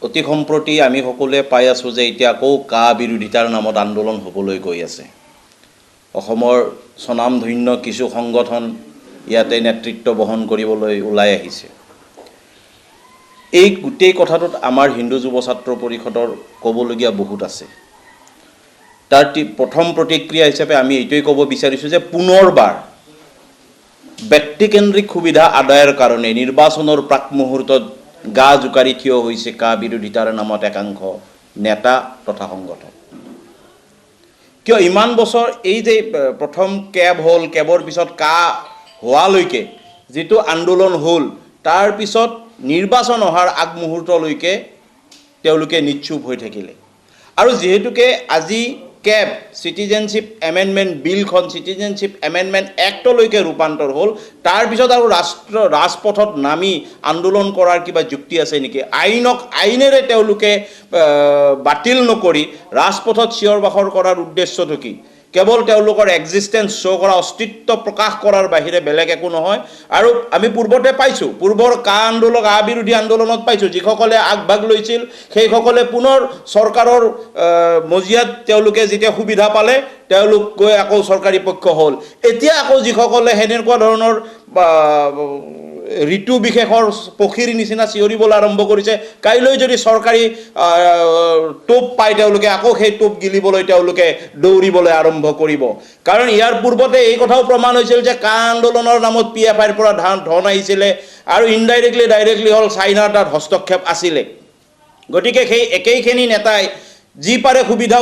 অতি সম্প্ৰতি আমি সকলোৱে পাই আছোঁ যে এতিয়া আকৌ কা বিৰোধিতাৰ নামত আন্দোলন হ'বলৈ গৈ আছে। অসমৰ স্বনামধন্য কিছু সংগঠন ইয়াতে নেতৃত্ব বহন কৰিবলৈ ওলাই আহিছে। এই গোটেই কথাটোত আমাৰ হিন্দু যুৱ ছাত্ৰ পৰিষদৰ ক'বলগীয়া বহুত আছে। তাৰ প্ৰথম প্ৰতিক্ৰিয়া হিচাপে আমি এইটোৱে ক'ব বিচাৰিছোঁ যে পুনৰবাৰ ব্যক্তিকেন্দ্ৰিক সুবিধা আদায়ৰ কাৰণে নিৰ্বাচনৰ প্ৰাক মুহূৰ্তত গা জোকাৰি থিয় হৈছে কা বিৰোধিতাৰ নামত একাংশ নেতা তথা সংগঠন। কিয় ইমান বছৰ এই যে প্ৰথম কেব হ'ল, কেবৰ পিছত কা হোৱালৈকে যিটো আন্দোলন হ'ল, তাৰ পিছত নিৰ্বাচন অহাৰ আগমুহূৰ্তলৈকে তেওঁলোকে নিশ্চুপ হৈ থাকিলে। আৰু যিহেতুকে আজি কেব চিটিজেনশ্বিপ এমেণ্ডমেণ্ট বিলখন চিটিজেনশ্বিপ এমেণ্ডমেণ্ট এক্টলৈকে ৰূপান্তৰ হ'ল, তাৰপিছত আৰু ৰাজপথত নামি আন্দোলন কৰাৰ কিবা যুক্তি আছে নেকি? আইনেৰে তেওঁলোকে বাতিল নকৰি ৰাজপথত চিঞৰ বাখৰ কৰাৰ উদ্দেশ্যটো কি? কেৱল তেওঁলোকৰ এক্সিষ্টেঞ্চ শ্ব' কৰা, অস্তিত্ব প্ৰকাশ কৰাৰ বাহিৰে বেলেগ একো নহয়। আৰু আমি পূৰ্বতে পাইছোঁ, পূৰ্বৰ কা বিৰোধী আন্দোলনত পাইছোঁ, যিসকলে আগভাগ লৈছিল সেইসকলে পুনৰ চৰকাৰৰ মজিয়াত তেওঁলোকে যেতিয়া সুবিধা পালে তেওঁলোক গৈ আকৌ চৰকাৰী পক্ষ হ'ল। এতিয়া আকৌ যিসকলে সেনেকুৱা ধৰণৰ ঋতু বিশেষৰ পক্ষীৰ নিচিনা চিঞৰিবলৈ আৰম্ভ কৰিছে, কাইলৈ যদি চৰকাৰী টোপ পায় তেওঁলোকে আকৌ সেই টোপ গিলিবলৈ তেওঁলোকে দৌৰিবলৈ আৰম্ভ কৰিব। কাৰণ ইয়াৰ পূৰ্বতে এই কথাও প্ৰমাণ হৈছিল যে কা আন্দোলনৰ নামত PFIৰ পৰা ধন আহিছিলে আৰু ডাইৰেক্টলি হ'ল চাইনাৰ তাত হস্তক্ষেপ আছিলে। গতিকে সেই একেইখিনি নেতাই যি পাৰে সুবিধা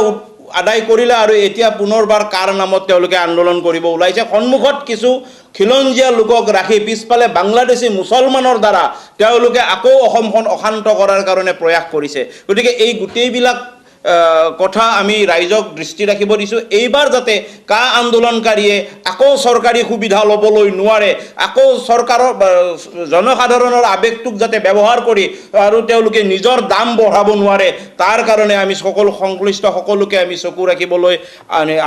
আদায় কৰিলে আৰু এতিয়া পুনৰবাৰ কাৰ নামত তেওঁলোকে আন্দোলন কৰিব ওলাইছে। সন্মুখত কিছু খিলঞ্জীয়া লোকক ৰাখি পিছফালে বাংলাদেশী মুছলমানৰ দ্বাৰা তেওঁলোকে আকৌ অসমখন অশান্ত কৰাৰ কাৰণে প্ৰয়াস কৰিছে। গতিকে এই গোটেইবিলাক কথা আমি ৰাইজক দৃষ্টি ৰাখিব দিছোঁ। এইবাৰ যাতে কা আন্দোলনকাৰীয়ে আকৌ চৰকাৰী সুবিধা ল'বলৈ নোৱাৰে, আকৌ চৰকাৰৰ জনসাধাৰণৰ আৱেগটোক যাতে ব্যৱহাৰ কৰি আৰু তেওঁলোকে নিজৰ দাম বঢ়াব নোৱাৰে, তাৰ কাৰণে আমি সংশ্লিষ্ট সকলোকে আমি চকু ৰাখিবলৈ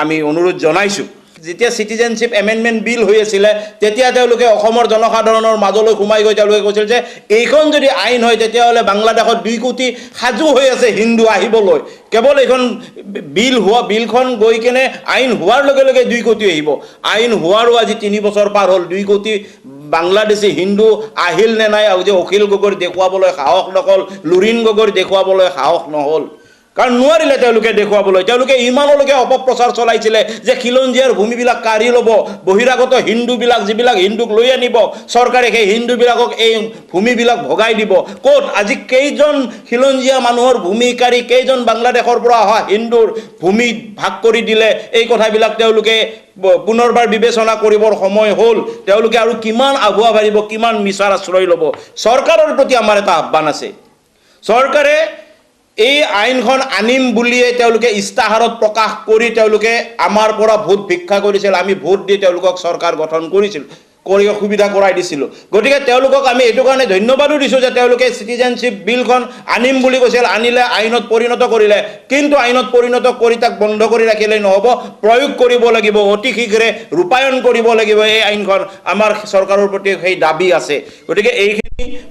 আমি অনুৰোধ জনাইছোঁ। যেতিয়া চিটিজেনশ্বিপ এমেণ্ডমেণ্ট বিল হৈ আছিলে তেতিয়া তেওঁলোকে অসমৰ জনসাধাৰণৰ মাজলৈ সোমাই গৈ তেওঁলোকে কৈছিল যে এইখন যদি আইন হয় তেতিয়াহ'লে বাংলাদেশত 2 কোটি সাজু হৈ আছে হিন্দু আহিবলৈ। কেৱল এইখন বিলখন গৈ কেনে আইন হোৱাৰ লগে লগে 2 কোটি আহিব। আইন হোৱাৰো আজি 3 বছৰ পাৰ হ'ল, 2 কোটি বাংলাদেশী হিন্দু আহিল নে নাই যে অখিল গগৈৰ দেখুৱাবলৈ সাহস নকল, লুৰিণ গগৈৰ দেখুৱাবলৈ সাহস নহ'ল। কাৰণ নোৱাৰিলে তেওঁলোকে দেখুৱাবলৈ। তেওঁলোকে ইমানলৈকে অপপ্ৰচাৰ চলাইছিলে যে খিলঞ্জীয়াৰ ভূমিবিলাক কাঢ়ি ল'ব, বহিৰাগত হিন্দুবিলাক যিবিলাক হিন্দুক লৈ আনিব, চৰকাৰে সেই হিন্দুবিলাকক এই ভূমিবিলাক ভগাই দিব। ক'ত আজি কেইজন খিলঞ্জীয়া মানুহৰ ভূমি কাঢ়ি কেইজন বাংলাদেশৰ পৰা অহা হিন্দুৰ ভূমি ভাগ কৰি দিলে, এই কথাবিলাক তেওঁলোকে পুনৰবাৰ বিবেচনা কৰিবৰ সময় হ'ল। তেওঁলোকে আৰু কিমান আগুৱা ভাবিব, কিমান মিছাৰ আশ্ৰয় ল'ব? চৰকাৰৰ প্ৰতি আমাৰ এটা আহ্বান আছে। চৰকাৰে এই আইনখন আনিম বুলিয়ে তেওঁলোকে ইস্তাহাৰত প্ৰকাশ কৰি তেওঁলোকে আমাৰ পৰা ভোট ভিক্ষা কৰিছিল। আমি ভোট দি তেওঁলোকক চৰকাৰ গঠন কৰিছিল, কৰি সুবিধা কৰাই দিছিলোঁ। গতিকে তেওঁলোকক আমি এইটো কাৰণে ধন্যবাদো দিছোঁ যে তেওঁলোকে চিটিজেনশ্বিপ বিলখন আনিম বুলি কৈছিল, আনিলে, আইনত পৰিণত কৰিলে। কিন্তু আইনত পৰিণত কৰি তাক বন্ধ কৰি ৰাখিলেই নহ'ব, প্ৰয়োগ কৰিব লাগিব, অতি শীঘ্ৰে ৰূপায়ণ কৰিব লাগিব এই আইনখন। আমাৰ চৰকাৰৰ প্ৰতি সেই দাবী আছে। গতিকে এইখিনি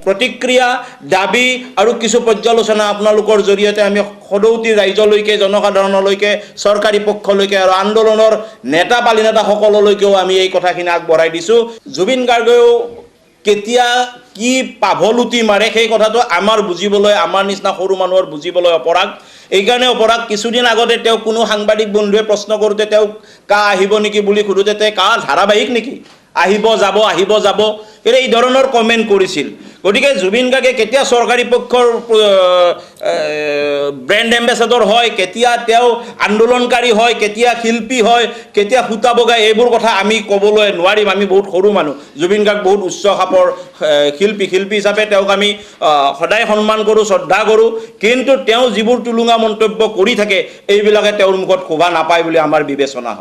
প্ৰতিক্ৰিয়া, দাবী আৰু কিছু পৰ্যালোচনা আপোনালোকৰ জৰিয়তে আমি সদৌতি ৰাইজলৈকে, জনসাধাৰণলৈকে, চৰকাৰী পক্ষলৈকে আৰু আন্দোলনৰ নেতা সকললৈকেও আমি এই কথাখিনি আগবঢ়াই দিছোঁ। জুবিন গাৰ্গেও কেতিয়া কি পাভলুটি মাৰে সেই কথাটো আমাৰ বুজিবলৈ, আমাৰ নিচিনা সৰু মানুহৰ বুজিবলৈ অপৰাগ। এইকাৰণে অপৰাগ, কিছুদিন আগতে তেওঁ কোনো সাংবাদিক বন্ধুৱে প্ৰশ্ন কৰোঁতে তেওঁক কা আহিব নেকি বুলি সোধোতে তেওঁ কা ধাৰাবাহিক নেকি, আহিব যাব আহিব যাব, এই ধৰণৰ কমেণ্ট কৰিছিল। গতিকে জুবিন গাৰ্গে কেতিয়া চৰকাৰী পক্ষৰ ব্ৰেণ্ড এম্বেচাডৰ হয়, কেতিয়া তেওঁ আন্দোলনকাৰী হয়, কেতিয়া শিল্পী হয়, কেতিয়া সূতা বগাই, এইবোৰ কথা আমি ক'বলৈ নোৱাৰিম। আমি বহুত সৰু মানুহ। জুবিন গাৰ্গ বহুত উচ্চ খাপৰ শিল্পী হিচাপে তেওঁক আমি সদায় সন্মান কৰোঁ, শ্ৰদ্ধা কৰোঁ। কিন্তু তেওঁ যিবোৰ টুলুঙা মন্তব্য কৰি থাকে এইবিলাকে তেওঁৰ মুখত শোভা নাপায় বুলি আমাৰ বিবেচনা হয়।